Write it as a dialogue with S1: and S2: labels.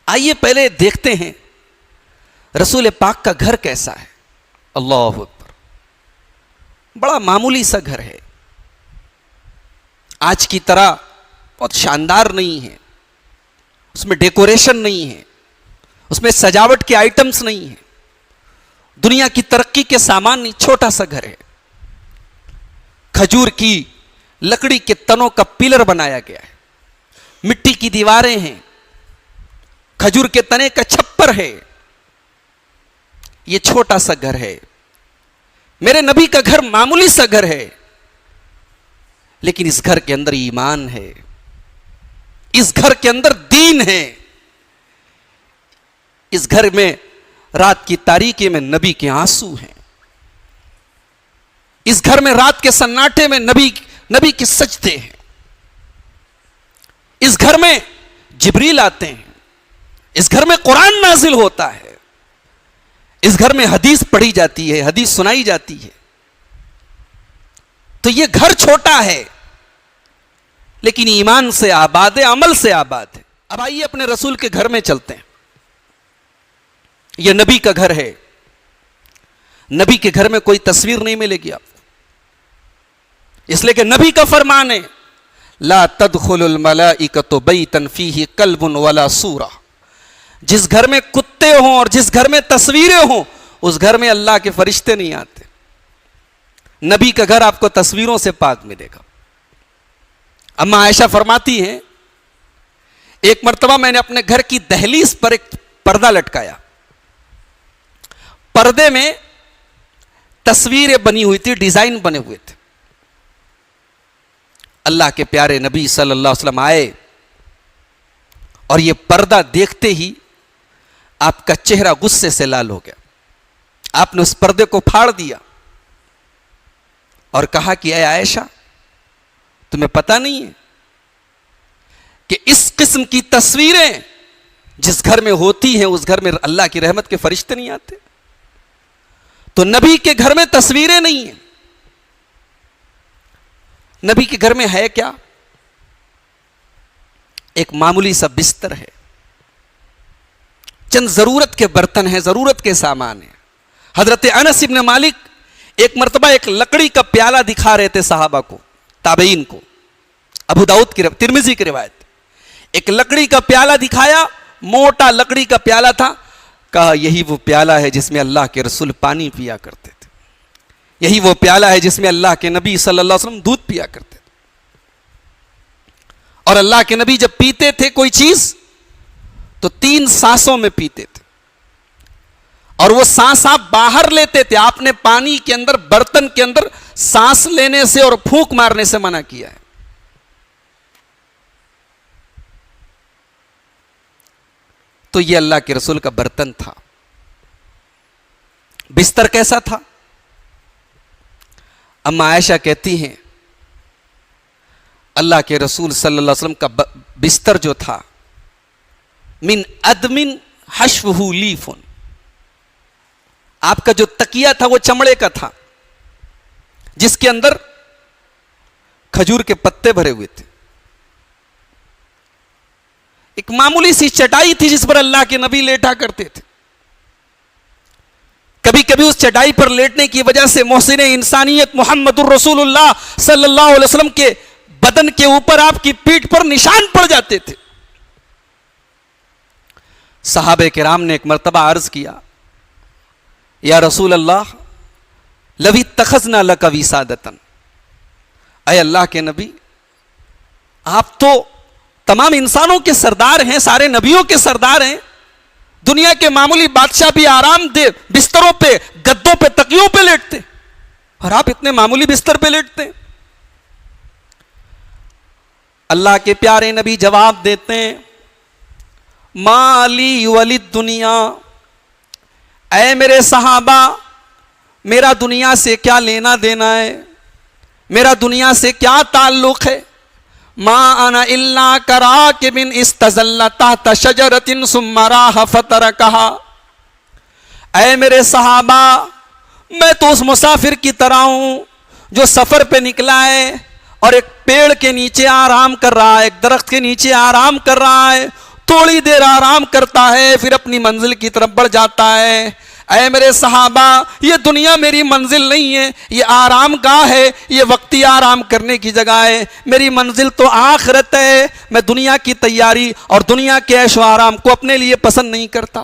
S1: आइए पहले देखते हैं रसूल पाक का घर कैसा है। अल्लाह अकबर। बड़ा मामूली सा घर है, आज की तरह बहुत शानदार नहीं है, उसमें डेकोरेशन नहीं है, उसमें सजावट के आइटम्स नहीं है, दुनिया की तरक्की के सामान नहीं, छोटा सा घर है। खजूर की लकड़ी के तनों का पिलर बनाया गया है, मिट्टी की दीवारें हैं, खजूर के तने का छप्पर है। यह छोटा सा घर है। मेरे नबी का घर मामूली सा घर है, लेकिन इस घर के अंदर ईमान है, इस घर के अंदर दीन है। इस घर में रात की तारीकी में नबी के आंसू हैं, इस घर में रात के सन्नाटे में नबी के सजदे हैं। इस घर में जिब्रील आते हैं, इस घर में कुरान नाजिल होता है, इस घर में हदीस पढ़ी जाती है, हदीस सुनाई जाती है। तो यह घर छोटा है, लेकिन ईमान से आबाद है, अमल से आबाद है। अब आइए अपने रसूल के घर में चलते हैं। यह नबी का घर है। नबी के घर में कोई तस्वीर नहीं मिलेगी आपको, इसलिए कि नबी का फरमान है, ला तदखुलुल मलाइकतु बैतन फीही कल्बुन वला सूरा। जिस घर में कुत्ते हों और जिस घर में तस्वीरें हों, उस घर में अल्लाह के फरिश्ते नहीं आते। नबी का घर आपको तस्वीरों से पाक मिलेगा। अम्मा आयशा फरमाती हैं, एक मर्तबा मैंने अपने घर की दहलीज पर एक पर्दा लटकाया, पर्दे में तस्वीरें बनी हुई थी, डिजाइन बने हुए थे। अल्लाह के प्यारे नबी सल्लल्लाहु अलैहि वसल्लम आए और यह पर्दा देखते ही आपका चेहरा गुस्से से लाल हो गया। आपने उस पर्दे को फाड़ दिया और कहा कि ऐ आयशा, तुम्हें पता नहीं है कि इस किस्म की तस्वीरें जिस घर में होती हैं, उस घर में अल्लाह की रहमत के फरिश्ते नहीं आते। तो नबी के घर में तस्वीरें नहीं है। नबी के घर में है क्या? एक मामूली सा बिस्तर है, चंद जरूरत के बर्तन हैं, जरूरत के सामान हैं। हजरत अनस इब्न मालिक एक मर्तबा एक लकड़ी का प्याला दिखा रहे थे साहबा को, ताबईन को। अबू दाऊद की तिर्मिजी की रिवायत। एक लकड़ी का प्याला दिखाया, मोटा लकड़ी का प्याला था। कहा यही वो प्याला है जिसमें अल्लाह के रसूल पानी पिया करते थे, यही वो प्याला है जिसमें अल्लाह के नबी सल्लल्लाहु अलैहि वसल्लम दूध पिया करते थे। और अल्लाह के नबी जब पीते थे कोई चीज तो 3 सांसों में पीते थे, और वो सांस आप बाहर लेते थे। आपने पानी के अंदर, बर्तन के अंदर सांस लेने से और फूंक मारने से मना किया है। तो ये अल्लाह के रसूल का बर्तन था। बिस्तर कैसा था? अम्मा आयशा कहती हैं, अल्लाह के रसूल सल्लल्लाहु अलैहि वसल्लम का बिस्तर जो था, मिन अदमिन हश्वहु लीफुन, आपका जो तकिया था वो चमड़े का था, जिसके अंदर खजूर के पत्ते भरे हुए थे। एक मामूली सी चटाई थी जिस पर अल्लाह के नबी लेटा करते थे। कभी कभी उस चटाई पर लेटने की वजह से मोहसिन इंसानियत मोहम्मदुर रसूलुल्लाह सल्लल्लाहु अलैहि वसल्लम के बदन के ऊपर, आपकी पीठ पर निशान पड़ जाते थे। सहाबे किराम ने एक मर्तबा अर्ज किया, या रसूल अल्लाह लवी तखजना लका विसादतन, अय अल्लाह के नबी, आप तो तमाम इंसानों के सरदार हैं, सारे नबियों के सरदार हैं। दुनिया के मामूली बादशाह भी आराम दे बिस्तरों पे, गद्दों पे, तकियों पे लेटते, और आप इतने मामूली बिस्तर पे लेटते हैं। अल्लाह के प्यारे नबी जवाब देते हैं, माली वलिद दुनिया, ऐ मेरे सहाबा, मेरा दुनिया से क्या लेना देना है, मेरा दुनिया से क्या ताल्लुक है। मा अना इल्ला करा के बिन इस्तज़ल्लता तशजरतिन सुम्मा राह फतरकहा। ऐ मेरे सहाबा, मैं तो उस मुसाफिर की तरह हूं जो सफर पे निकला है और एक पेड़ के नीचे आराम कर रहा है, एक दरख्त के नीचे आराम कर रहा है, थोड़ी देर आराम करता है, फिर अपनी मंजिल की तरफ बढ़ जाता है। ऐ मेरे सहाबा, ये दुनिया मेरी मंजिल नहीं है, ये आराम गाह है, ये वक्ती आराम करने की जगह है। मेरी मंजिल तो आखिरत है। मैं दुनिया की तैयारी और दुनिया के ऐशो आराम को अपने लिए पसंद नहीं करता।